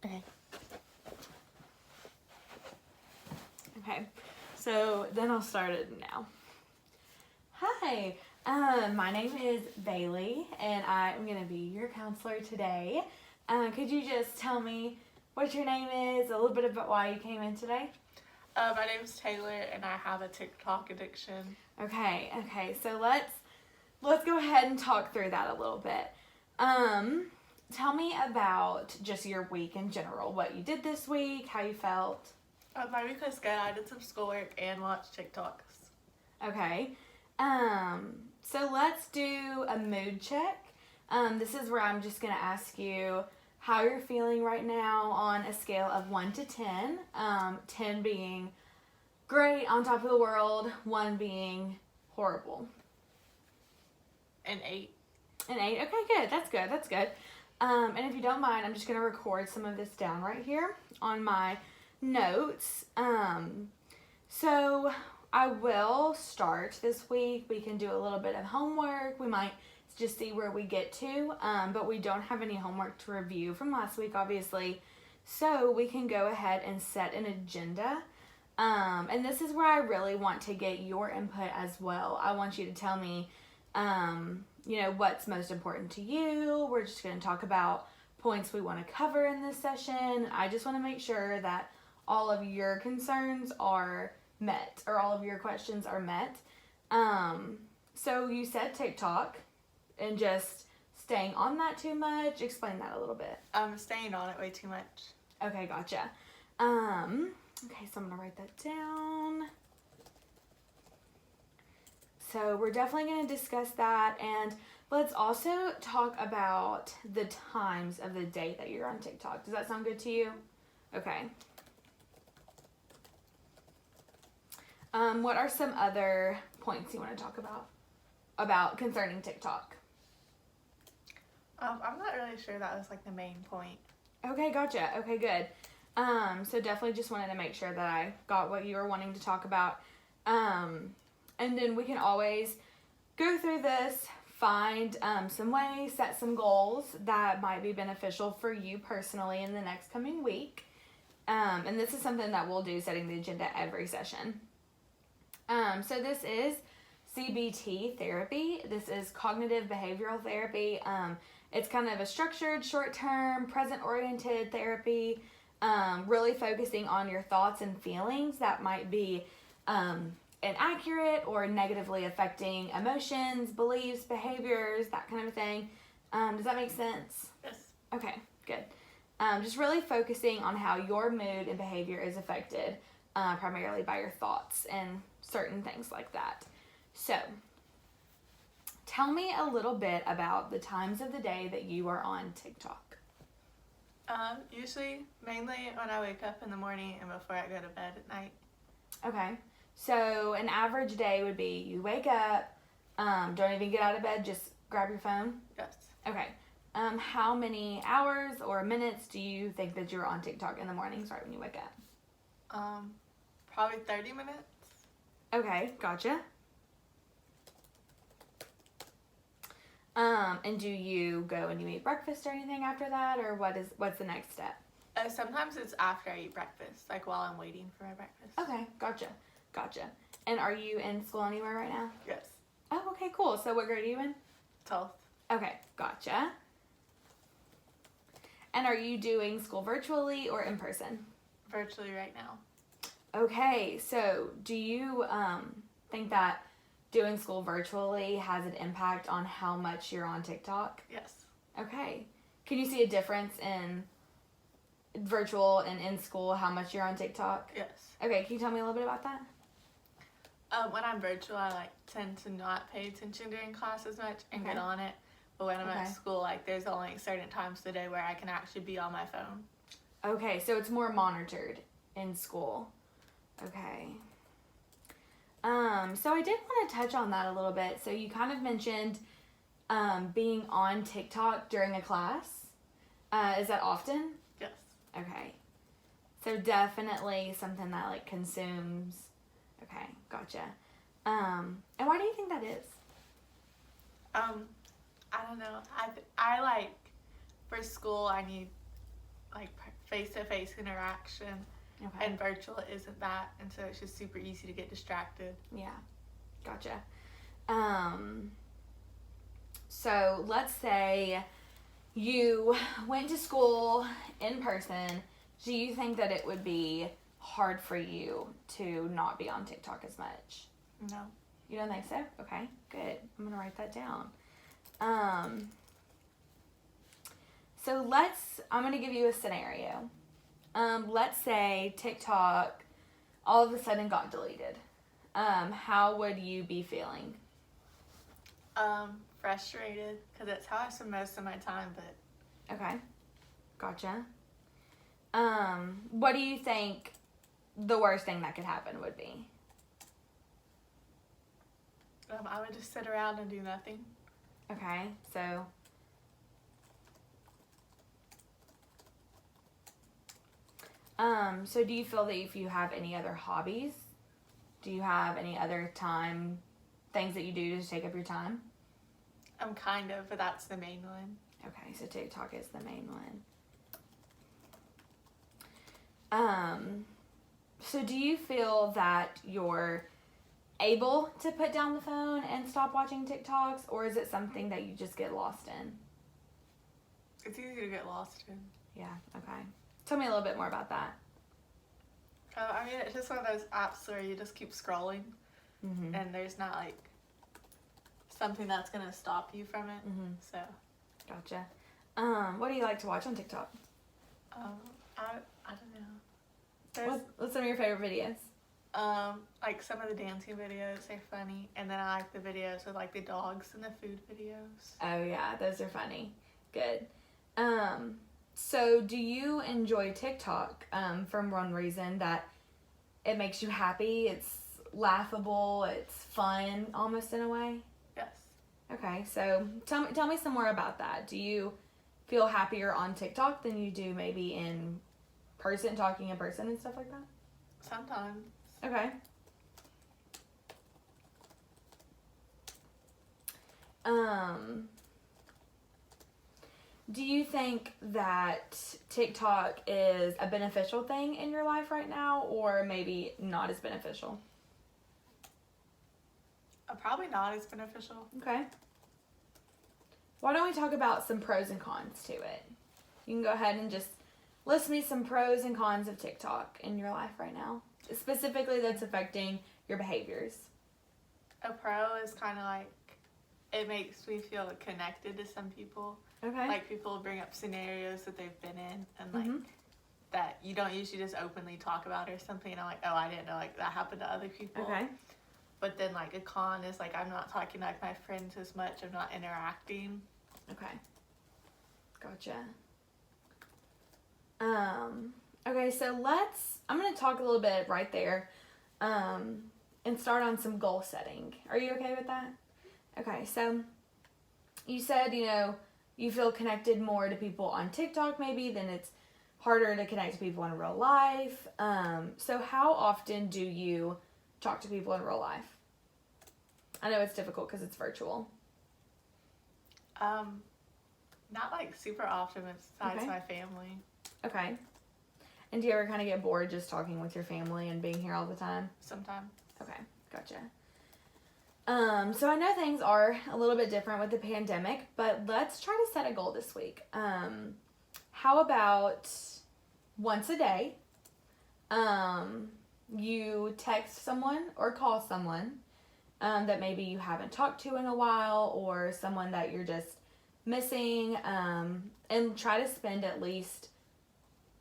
Okay. Okay, so then I'll start it now. Hi, my name is Bailey, and I'm going to be your counselor today. Could you just tell me what your name is, a little bit about why you came in today? My name's Taylor, and I have a TikTok addiction. Okay, so let's go ahead and talk through that a little bit. Tell me about just your week in general, what you did this week, how you felt. My week was good. I did some schoolwork and watched TikToks. Okay, so let's do a mood check. This is where I'm just going to ask you how you're feeling right now on a scale of 1 to 10. 10 being great, on top of the world, 1 being horrible. An 8. An 8? Okay, good. That's good. And if you don't mind, I'm just going to record some of this down right here on my notes. So I will start this week. We can do a little bit of homework. We might just see where we get to, but we don't have any homework to review from last week, obviously. So we can go ahead and set an agenda. And this is where I really want to get your input as well. I want you to tell me, what's most important to you. We're just going to talk about points we want to cover in this session. I just want to make sure that all of your concerns are met, or all of your questions are met. So you said TikTok, and just staying on that too much. Explain that a little bit. I'm staying on it way too much. Okay, gotcha. Okay, so I'm gonna write that down. So we're definitely going to discuss that, and let's also talk about the times of the day that you're on TikTok. Does that sound good to you? Okay. What are some other points you want to talk about concerning TikTok? I'm not really sure that was like the main point. Okay, gotcha. Okay, good. So definitely just wanted to make sure that I got what you were wanting to talk about. And then we can always go through this, find some ways, set some goals that might be beneficial for you personally in the next coming week. And this is something that we'll do, setting the agenda every session. So this is CBT therapy. This is cognitive behavioral therapy. It's kind of a structured, short-term, present-oriented therapy, really focusing on your thoughts and feelings that might be inaccurate or negatively affecting emotions, beliefs, behaviors, that kind of thing. Does that make sense? Yes. Okay, good. Just really focusing on how your mood and behavior is affected primarily by your thoughts and certain things like that. So, tell me a little bit about the times of the day that you are on TikTok. Usually, mainly when I wake up in the morning and before I go to bed at night. Okay. So an average day would be you wake up, don't even get out of bed, just grab your phone? Yes. Okay. How many hours or minutes do you think that you're on TikTok in the mornings right when you wake up? Probably 30 minutes. Okay, gotcha. And do you go and you eat breakfast or anything after that, or what's the next step? Sometimes it's after I eat breakfast, like while I'm waiting for my breakfast. Okay, gotcha. And are you in school anywhere right now? Yes. Oh, okay, cool. So what grade are you in? 12th. Okay, gotcha. And are you doing school virtually or in person? Virtually right now. Okay, so do you think that doing school virtually has an impact on how much you're on TikTok? Yes. Okay. Can you see a difference in virtual and in school, how much you're on TikTok? Yes. Okay, can you tell me a little bit about that? When I'm virtual, I tend to not pay attention during class as much and get on it. But when I'm at school, there's only certain times of the day where I can actually be on my phone. Okay, so it's more monitored in school. Okay. So I did want to touch on that a little bit. So you kind of mentioned being on TikTok during a class. Is that often? Yes. Okay. So definitely something that consumes. Okay, gotcha. And why do you think that is? I don't know. I for school I need face-to-face interaction, Okay. and virtual isn't that, and so it's just super easy to get distracted. Yeah. Gotcha. So let's say you went to school in person. Do you think that it would be hard for you to not be on TikTok as much? No. You don't think so? Okay, good. I'm gonna write that down. So I'm gonna give you a scenario. Let's say TikTok all of a sudden got deleted. How would you be feeling? Frustrated, because it's how I spend most of my time, but Okay, gotcha. What do you think the worst thing that could happen would be? I would just sit around and do nothing. Okay, so so do you feel that if you have any other hobbies, do you have any other things that you do to take up your time? Kind of, but that's the main one. Okay, so TikTok is the main one. So do you feel that you're able to put down the phone and stop watching TikToks, or is it something that you just get lost in? It's easy to get lost in. Yeah, okay. Tell me a little bit more about that. I mean, it's just one of those apps where you just keep scrolling, Mm-hmm. and there's not, like, something that's going to stop you from it, Mm-hmm. so. Gotcha. What do you like to watch on TikTok? I don't know. There's, What's some of your favorite videos? like, some of the dancing videos are funny, and then I like the videos with, like, the dogs and the food videos. Oh yeah, those are funny. Good. So do you enjoy TikTok from one reason that it makes you happy? It's laughable. It's fun, almost in a way. Yes. Okay, so tell me some more about that. Do you feel happier on TikTok than you do maybe in person, talking in person and stuff like that? Sometimes. Okay. Do you think that TikTok is a beneficial thing in your life right now, or maybe not as beneficial? Probably not as beneficial. Okay. Why don't we talk about some pros and cons to it? You can go ahead and just list me some pros and cons of TikTok in your life right now, specifically that's affecting your behaviors. A pro is kind of like, it makes me feel connected to some people. Okay. Like, people bring up scenarios that they've been in, and like Mhm. that you don't usually just openly talk about or something, and I'm like, oh, I didn't know, like, that happened to other people. Okay. But then, like, a con is like, I'm not talking to, like, my friends as much, I'm not interacting. Okay. Gotcha. Okay, so I'm going to talk a little bit right there and start on some goal setting. Are you okay with that? Okay, so you said, you feel connected more to people on TikTok maybe than it's harder to connect to people in real life. So how often do you talk to people in real life? I know it's difficult because it's virtual. Not, like, super often besides Okay. my family. Okay. And do you ever kind of get bored just talking with your family and being here all the time? Sometimes. Okay, gotcha. So I know things are a little bit different with the pandemic, but let's try to set a goal this week. How about once a day, you text someone or call someone that maybe you haven't talked to in a while, or someone that you're just missing, and try to spend at least,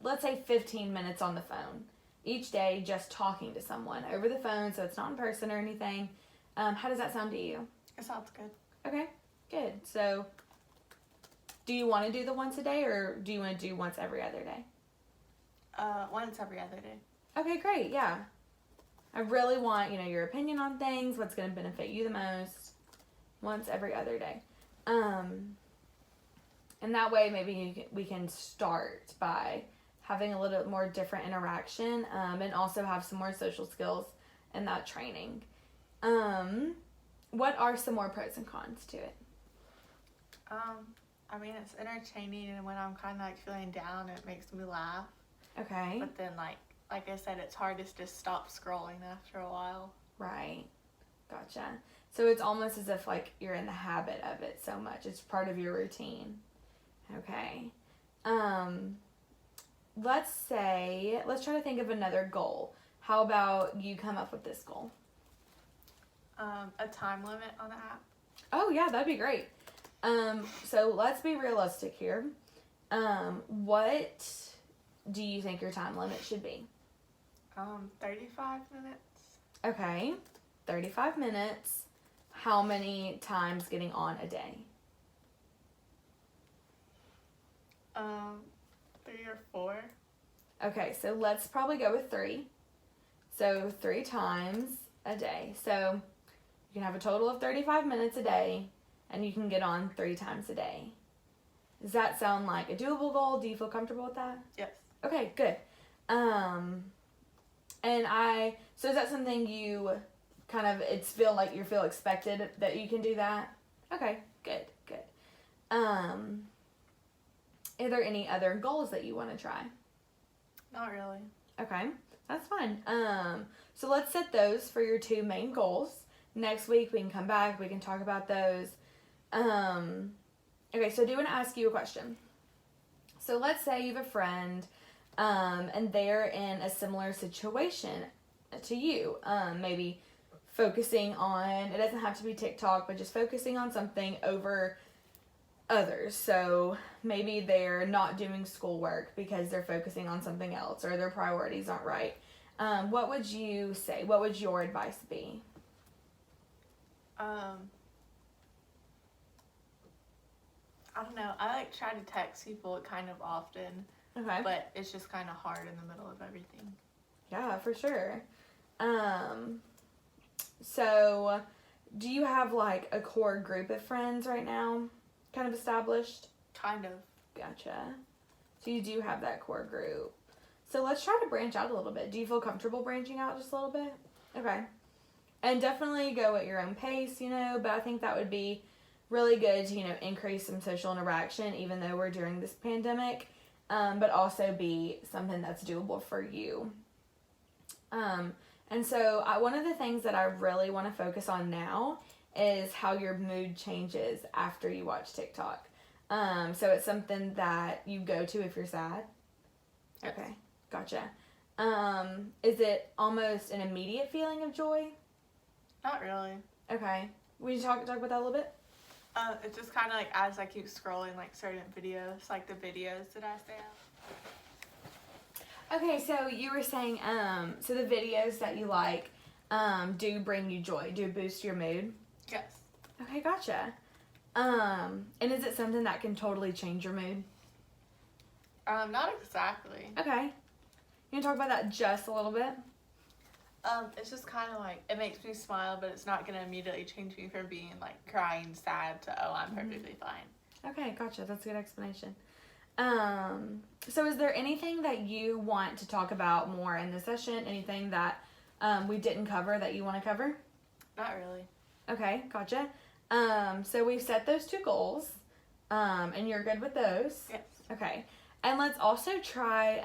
let's say, 15 minutes on the phone each day just talking to someone over the phone, so it's not in person or anything. How does that sound to you? It sounds good. Okay, good. So do you want to do the once a day, or do you want to do once every other day? Once every other day. Okay, great. Yeah. I really want, your opinion on things, what's going to benefit you the most, once every other day. And that way maybe we can start by having a little bit more different interaction, and also have some more social skills in that training. What are some more pros and cons to it? I mean, it's entertaining, and when I'm kind of like feeling down, it makes me laugh. Okay. But then, like I said, it's hard to just stop scrolling after a while. Right. Gotcha. So it's almost as if like you're in the habit of it so much. It's part of your routine. Okay. Let's try to think of another goal. How about you come up with this goal? A time limit on the app. Oh yeah, that'd be great. So let's be realistic here. What do you think your time limit should be? 35 minutes. Okay, 35 minutes. How many times getting on a day? 3 or 4. Okay, so let's probably go with 3. So 3 times a day. So you can have a total of 35 minutes a day, and you can get on 3 times a day. Does that sound like a doable goal? Do you feel comfortable with that? Yes. Okay, good. So is that something you kind of, you feel expected that you can do that? Okay, good. Are there any other goals that you want to try? Not really. Okay, that's fine. So let's set those for your 2 main goals. Next week we can come back, we can talk about those. Okay, so I do want to ask you a question. So let's say you have a friend, and they're in a similar situation to you. Maybe focusing on, it doesn't have to be TikTok, but just focusing on something over others. So maybe they're not doing schoolwork because they're focusing on something else, or their priorities aren't right. What would you say? What would your advice be? I don't know. I try to text people kind of often. Okay. But it's just kind of hard in the middle of everything. Yeah, for sure. So do you have like a core group of friends right now kind of established? Kind of. Gotcha. So you do have that core group. So let's try to branch out a little bit. Do you feel comfortable branching out just a little bit? Okay. And definitely go at your own pace, but I think that would be really good to, increase some social interaction even though we're during this pandemic, but also be something that's doable for you. And so one of the things that I really want to focus on now is how your mood changes after you watch TikTok. So it's something that you go to if you're sad? Yes. Okay, gotcha. Is it almost an immediate feeling of joy? Not really. Okay. Will you talk about that a little bit? It's just kind of like as I keep scrolling like certain videos, like the videos that I stay on. Okay, so you were saying, so the videos that you like do bring you joy, do boost your mood? Yes. Okay, gotcha. And is it something that can totally change your mood? Not exactly. Okay. You can talk about that just a little bit? It's just kind of like, it makes me smile, but it's not going to immediately change me from being like crying, sad to, oh, I'm perfectly fine. Okay, gotcha. That's a good explanation. So is there anything that you want to talk about more in this session? Anything that we didn't cover that you want to cover? Not really. Okay, gotcha. So we've set those 2 goals, and you're good with those? Yes. Okay. And let's also try,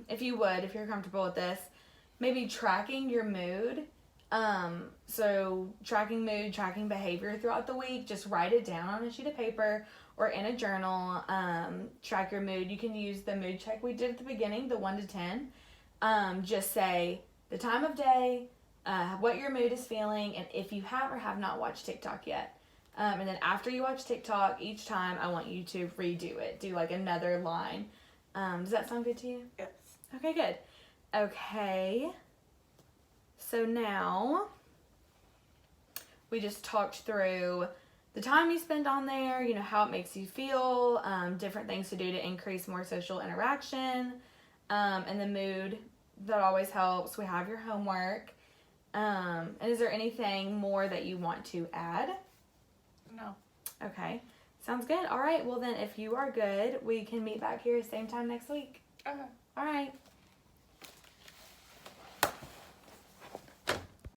if you're comfortable with this, maybe tracking your mood. So tracking mood, tracking behavior throughout the week, just write it down on a sheet of paper or in a journal. Track your mood. You can use the mood check we did at the beginning, the 1 to 10. Just say the time of day, what your mood is feeling, and if you have or have not watched TikTok yet. And then after you watch TikTok, each time I want you to redo it. Do like another line. Does that sound good to you? Yes. Okay, good. Okay. So now we just talked through the time you spend on there, how it makes you feel, different things to do to increase more social interaction, and the mood. That always helps. We have your homework. And is there anything more that you want to add? No. Okay. Sounds good. All right. Well, then if you are good, we can meet back here same time next week. Okay. All right.